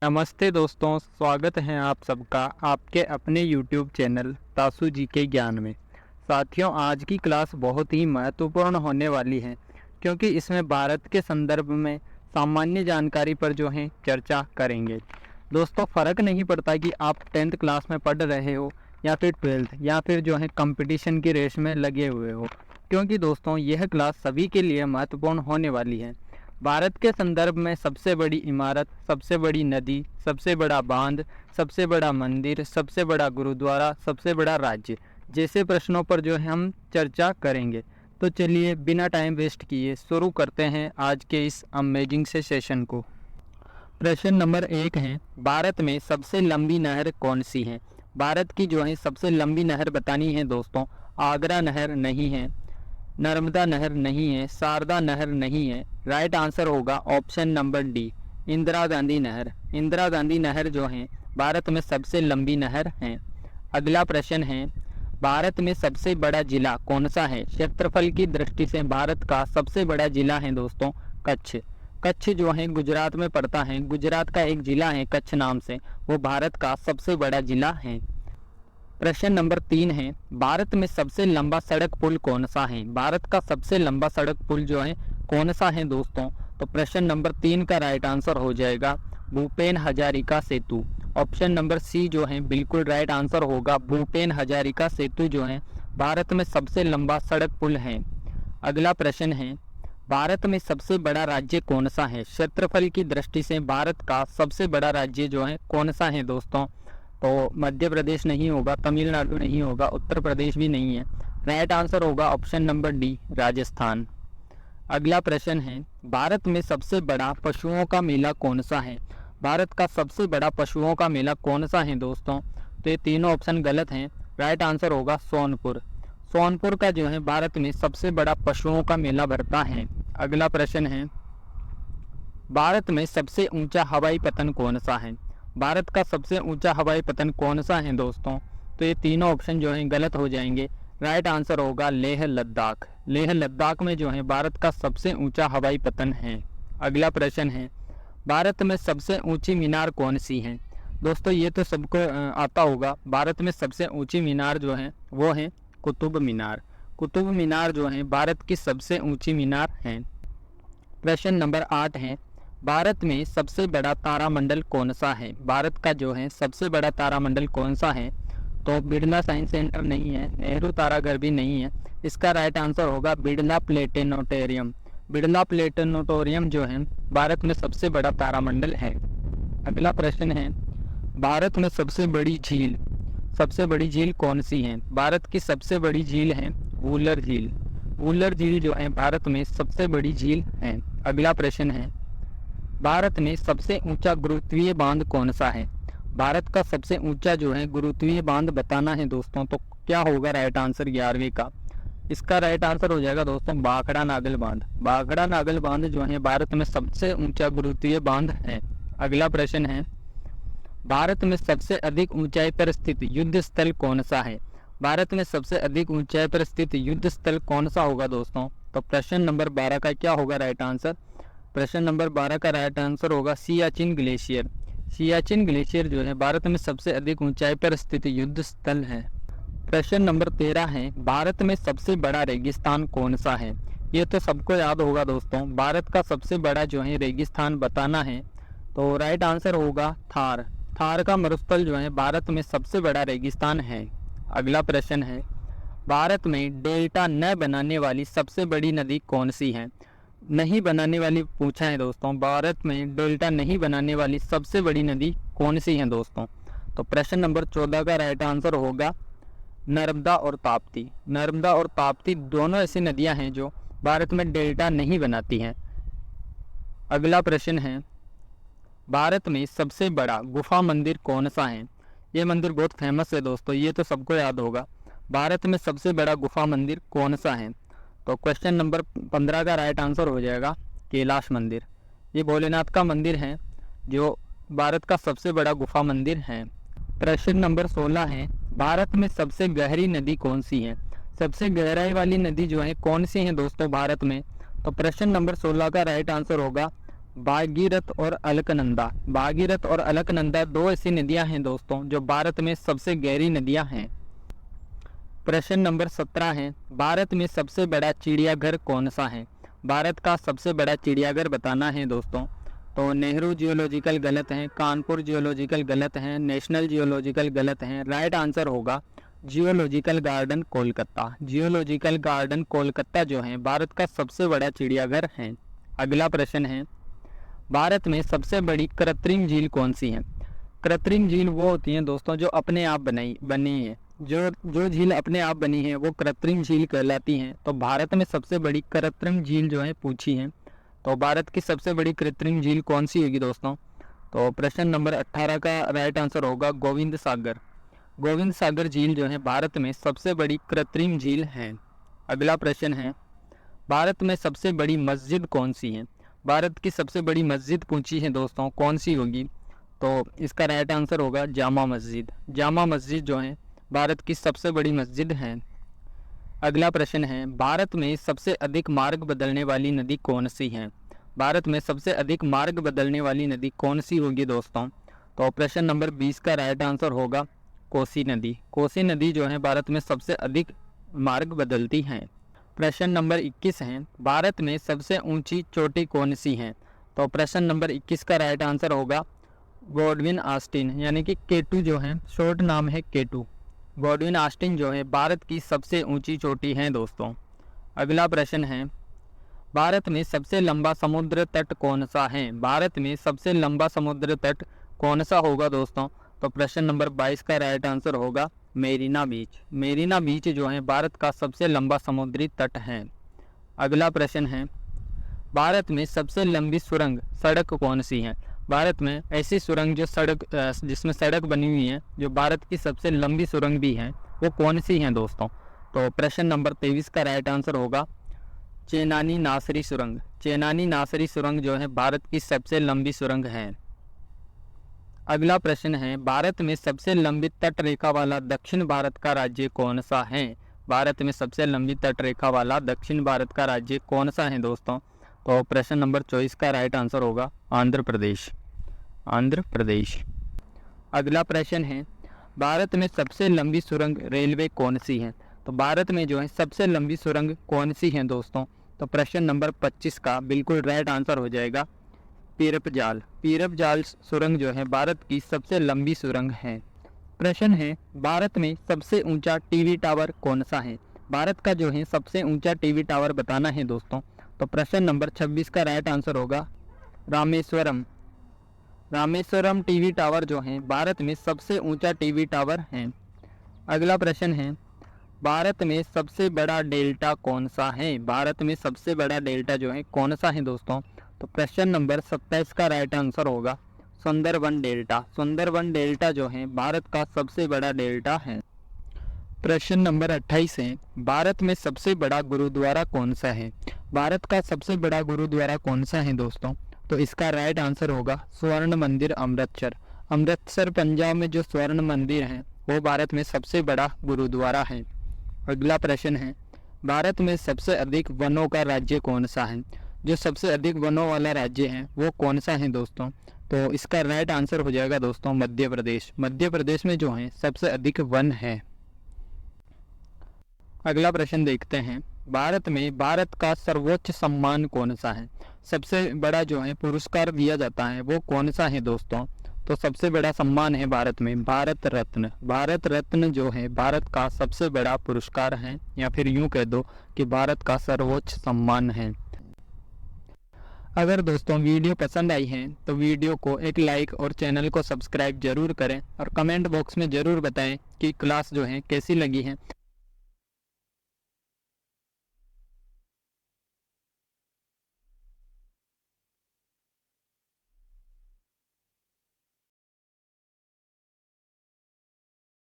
नमस्ते दोस्तों, स्वागत है आप सबका आपके अपने YouTube चैनल तासु जी के ज्ञान में। साथियों, आज की क्लास बहुत ही महत्वपूर्ण होने वाली है क्योंकि इसमें भारत के संदर्भ में सामान्य जानकारी पर जो है चर्चा करेंगे। दोस्तों, फ़र्क नहीं पड़ता कि आप 10th क्लास में पढ़ रहे हो या फिर 12th या फिर जो है कंपटीशन की रेस में लगे हुए हो, क्योंकि दोस्तों यह क्लास सभी के लिए महत्वपूर्ण होने वाली है। भारत के संदर्भ में सबसे बड़ी इमारत, सबसे बड़ी नदी, सबसे बड़ा बांध, सबसे बड़ा मंदिर, सबसे बड़ा गुरुद्वारा, सबसे बड़ा राज्य जैसे प्रश्नों पर जो है हम चर्चा करेंगे। तो चलिए बिना टाइम वेस्ट किए शुरू करते हैं आज के इस अमेजिंग से सेशन को। प्रश्न नंबर 1 है, भारत में सबसे लंबी नहर कौन सी है? भारत की जो है सबसे लंबी नहर बतानी है दोस्तों। आगरा नहर नहीं है, नर्मदा नहर नहीं है, शारदा नहर नहीं है। राइट आंसर होगा option number D, Indira Gandhi नहर। इंदिरा गांधी नहर जो है भारत में सबसे लंबी नहर है। अगला प्रश्न है, भारत में सबसे बड़ा जिला कौन सा है? क्षेत्रफल की दृष्टि से भारत का सबसे बड़ा जिला है दोस्तों कच्छ। कच्छ जो है गुजरात में पड़ता है। गुजरात का एक जिला है कच्छ नाम से, वो भारत का सबसे बड़ा जिला है। प्रश्न नंबर 3 है, भारत में सबसे लंबा सड़क पुल कौन सा है? भारत का सबसे लंबा सड़क पुल जो है कौन सा है दोस्तों? तो प्रश्न नंबर 3 का राइट आंसर हो जाएगा भूपेन हजारिका सेतु। ऑप्शन नंबर सी जो है बिल्कुल राइट आंसर होगा। भूपेन हजारिका सेतु जो है भारत में सबसे लंबा सड़क पुल है। अगला प्रश्न है, भारत में सबसे बड़ा राज्य कौन सा है? क्षेत्रफल की दृष्टि से भारत का सबसे बड़ा राज्य जो है कौन सा है दोस्तों? तो मध्य प्रदेश नहीं होगा, तमिलनाडु नहीं होगा, उत्तर प्रदेश भी नहीं है। राइट आंसर होगा ऑप्शन नंबर डी, राजस्थान। अगला प्रश्न है, भारत में सबसे बड़ा पशुओं का मेला कौन सा है? भारत का सबसे बड़ा पशुओं का मेला कौन सा है दोस्तों? तो ये तीनों ऑप्शन गलत हैं। राइट आंसर होगा सोनपुर। सोनपुर का जो है भारत में सबसे बड़ा पशुओं का मेला भरता है। अगला प्रश्न है, भारत में सबसे ऊंचा हवाई पतन कौन सा है? भारत का सबसे ऊंचा हवाई पतन कौन सा है दोस्तों? तो ये तीनों ऑप्शन जो हैं गलत हो जाएंगे। राइट आंसर होगा लेह लद्दाख। लेह लद्दाख में जो है भारत का सबसे ऊंचा हवाई पतन है। अगला प्रश्न है, भारत में सबसे ऊंची मीनार कौन सी है? दोस्तों ये तो सबको आता होगा। भारत में सबसे ऊंची मीनार जो है वो है कुतुब मीनार। कुतुब मीनार जो है भारत की सबसे ऊंची मीनार है। प्रश्न नंबर 8 है, भारत में सबसे बड़ा तारामंडल कौन सा है? भारत का जो है सबसे बड़ा तारामंडल कौन सा है? तो बिरला साइंस सेंटर नहीं है, नेहरू ताराघर भी नहीं है। इसका राइट आंसर होगा बिरला प्लेनेटोरियम। बिरला प्लेनेटोरियम जो है भारत में सबसे बड़ा तारामंडल है। अगला प्रश्न है, भारत में सबसे बड़ी झील कौन सी है? भारत की सबसे बड़ी झील है वूलर झील। वूलर झील जो है भारत में सबसे बड़ी झील है। अगला प्रश्न है, भारत में सबसे ऊंचा गुरुत्वीय बांध कौन सा है? भारत का सबसे ऊंचा जो है गुरुत्वीय बांध बताना है दोस्तों। तो क्या होगा राइट आंसर 11वीं का? इसका राइट आंसर हो जाएगा दोस्तों भाखड़ा नागल बांध। भाखड़ा नागल बांध जो है भारत में सबसे ऊंचा गुरुत्वीय बांध है। अगला प्रश्न है, भारत में सबसे अधिक ऊंचाई पर स्थित युद्ध स्थल कौन सा है? भारत में सबसे अधिक ऊंचाई पर स्थित युद्ध स्थल कौन सा होगा दोस्तों? तो प्रश्न नंबर 12 का क्या होगा राइट आंसर? प्रश्न नंबर 12 का राइट आंसर होगा सियाचिन ग्लेशियर। सियाचिन ग्लेशियर जो है भारत में सबसे अधिक ऊंचाई पर स्थित युद्ध स्थल है। प्रश्न नंबर 13 है, भारत में सबसे बड़ा रेगिस्तान कौन सा है? ये तो सबको याद होगा दोस्तों। भारत का सबसे बड़ा जो है रेगिस्तान बताना है, तो राइट आंसर होगा थार। थार का मरुस्थल जो है भारत में सबसे बड़ा रेगिस्तान है। अगला प्रश्न है, भारत में डेल्टा न बनाने वाली सबसे बड़ी नदी कौन सी है? नहीं बनाने वाली पूछा है दोस्तों। भारत में डेल्टा नहीं बनाने वाली सबसे बड़ी नदी कौन सी है दोस्तों? तो प्रश्न नंबर 14 का राइट आंसर होगा नर्मदा और ताप्ती। नर्मदा और ताप्ती दोनों ऐसी नदियां हैं जो भारत में डेल्टा नहीं बनाती हैं। अगला प्रश्न है, भारत में सबसे बड़ा गुफा मंदिर कौन सा है? ये मंदिर बहुत फेमस है दोस्तों, ये तो सबको याद होगा। भारत में सबसे बड़ा गुफा मंदिर कौन सा है? तो क्वेश्चन नंबर 15 का राइट आंसर हो जाएगा कैलाश मंदिर। ये भोलेनाथ का मंदिर है जो भारत का सबसे बड़ा गुफा मंदिर है। प्रश्न नंबर 16 है, भारत में सबसे गहरी नदी कौन सी है? सबसे गहराई वाली नदी जो है कौन सी है दोस्तों भारत में? तो प्रश्न नंबर 16 का राइट आंसर होगा भागीरथ और अलकनंदा। भागीरथ और अलकनंदा दो ऐसी नदियां हैं दोस्तों जो भारत में सबसे गहरी नदियां हैं। प्रश्न नंबर 17 है, भारत में सबसे बड़ा चिड़ियाघर कौन सा है? भारत का सबसे बड़ा चिड़ियाघर बताना है दोस्तों। तो नेहरू जियोलॉजिकल गलत है, कानपुर जियोलॉजिकल गलत है, नेशनल जियोलॉजिकल गलत है। राइट आंसर होगा geological garden Kolkata. Geological garden Kolkata जो है भारत का सबसे बड़ा चिड़ियाघर है। अगला प्रश्न है, भारत में सबसे बड़ी कृत्रिम झील कौन सी है? कृत्रिम झील वो होती हैं दोस्तों जो अपने आप बनी है। जो झील अपने आप बनी है वो कृत्रिम झील कहलाती हैं। तो भारत में सबसे बड़ी कृत्रिम झील जो है पूछी है, तो भारत की सबसे बड़ी कृत्रिम झील कौन सी होगी दोस्तों? तो प्रश्न नंबर 18 का राइट आंसर होगा गोविंद सागर। गोविंद सागर झील जो है भारत में सबसे बड़ी कृत्रिम झील है। अगला प्रश्न है, भारत में सबसे बड़ी मस्जिद कौन सी है? भारत की सबसे बड़ी मस्जिद पूछी है दोस्तों, कौन सी होगी? तो इसका राइट आंसर होगा जामा मस्जिद। जामा मस्जिद जो है भारत की सबसे बड़ी मस्जिद है। अगला प्रश्न है, भारत में सबसे अधिक मार्ग बदलने वाली नदी कौन सी है? भारत में सबसे अधिक मार्ग बदलने वाली नदी कौन सी होगी दोस्तों? तो प्रश्न नंबर 20 का राइट आंसर होगा कोसी नदी। कोसी नदी जो है भारत में सबसे अधिक मार्ग बदलती है। प्रश्न नंबर 21 है, भारत में सबसे ऊंची चोटी कौन सी है? तो प्रश्न नंबर 21 का राइट आंसर होगा गॉडविन ऑस्टिन, यानी कि केटू जो है शॉर्ट नाम है केटू। गॉडविन ऑस्टिन जो है भारत की सबसे ऊंची चोटी है दोस्तों। अगला प्रश्न है, भारत में सबसे लंबा समुद्र तट कौन सा है? भारत में सबसे लंबा समुद्र तट कौन सा होगा दोस्तों? तो प्रश्न नंबर 22 का राइट आंसर होगा मेरीना बीच। मेरीना बीच जो है भारत का सबसे लंबा समुद्री तट है। अगला प्रश्न है, भारत में सबसे लंबी सुरंग सड़क कौन सी है? भारत में ऐसी सुरंग जिसमें सड़क बनी हुई है जो भारत की सबसे लंबी सुरंग भी है, वो कौन सी है दोस्तों? तो प्रश्न नंबर 23 का राइट आंसर होगा चेनानी नासरी सुरंग। चेनानी नासरी सुरंग जो है भारत की सबसे लंबी सुरंग है। अगला प्रश्न है, भारत में सबसे लंबी तट रेखा वाला दक्षिण भारत का राज्य कौन सा है? भारत में सबसे लंबी तट रेखा वाला दक्षिण भारत का राज्य कौन सा है दोस्तों? तो प्रश्न नंबर 24 का राइट आंसर होगा आंध्र प्रदेश। आंध्र प्रदेश। अगला प्रश्न है, भारत में सबसे लंबी सुरंग रेलवे कौन सी है? तो भारत में जो है सबसे लंबी सुरंग कौन सी है दोस्तों? तो प्रश्न नंबर 25 का बिल्कुल राइट आंसर हो जाएगा पीरप जाल। पीरप जाल सुरंग जो है भारत की सबसे लंबी सुरंग है। प्रश्न है, भारत में सबसे ऊंचा टीवी टावर कौन सा है? भारत का जो है सबसे ऊंचा टीवी टावर बताना है दोस्तों। तो प्रश्न नंबर 26 का राइट आंसर होगा रामेश्वरम। रामेश्वरम टीवी टावर जो है भारत में सबसे ऊंचा टीवी टावर है। अगला प्रश्न है, भारत में सबसे बड़ा डेल्टा कौन सा है? भारत में सबसे बड़ा डेल्टा जो है कौन सा है दोस्तों? तो प्रश्न नंबर 27 का राइट आंसर होगा सुंदरबन डेल्टा। सुंदरबन डेल्टा जो है भारत का सबसे बड़ा डेल्टा है। प्रश्न नंबर 28 है, भारत में सबसे बड़ा गुरुद्वारा कौन सा है? भारत का सबसे बड़ा गुरुद्वारा कौन सा है दोस्तों? तो इसका राइट आंसर होगा स्वर्ण मंदिर अमृतसर। अमृतसर पंजाब में जो स्वर्ण मंदिर है वो भारत में सबसे बड़ा गुरुद्वारा है। अगला प्रश्न है, भारत में सबसे अधिक वनों का राज्य कौन सा है? जो सबसे अधिक वनों वाला राज्य है वो कौन सा है दोस्तों? तो इसका राइट आंसर हो जाएगा दोस्तों मध्य प्रदेश। मध्य प्रदेश में जो है सबसे अधिक वन है। अगला प्रश्न देखते हैं, भारत का सर्वोच्च सम्मान कौन सा है? सबसे बड़ा जो है पुरस्कार दिया जाता है वो कौन सा है दोस्तों? तो सबसे बड़ा सम्मान है भारत में भारत रत्न। भारत रत्न जो है भारत का सबसे बड़ा पुरस्कार है, या फिर यूं कह दो कि भारत का सर्वोच्च सम्मान है। अगर दोस्तों वीडियो पसंद आई है तो वीडियो को एक लाइक और चैनल को सब्सक्राइब जरूर करें और कमेंट बॉक्स में ज़रूर बताएं कि क्लास जो है कैसी लगी है।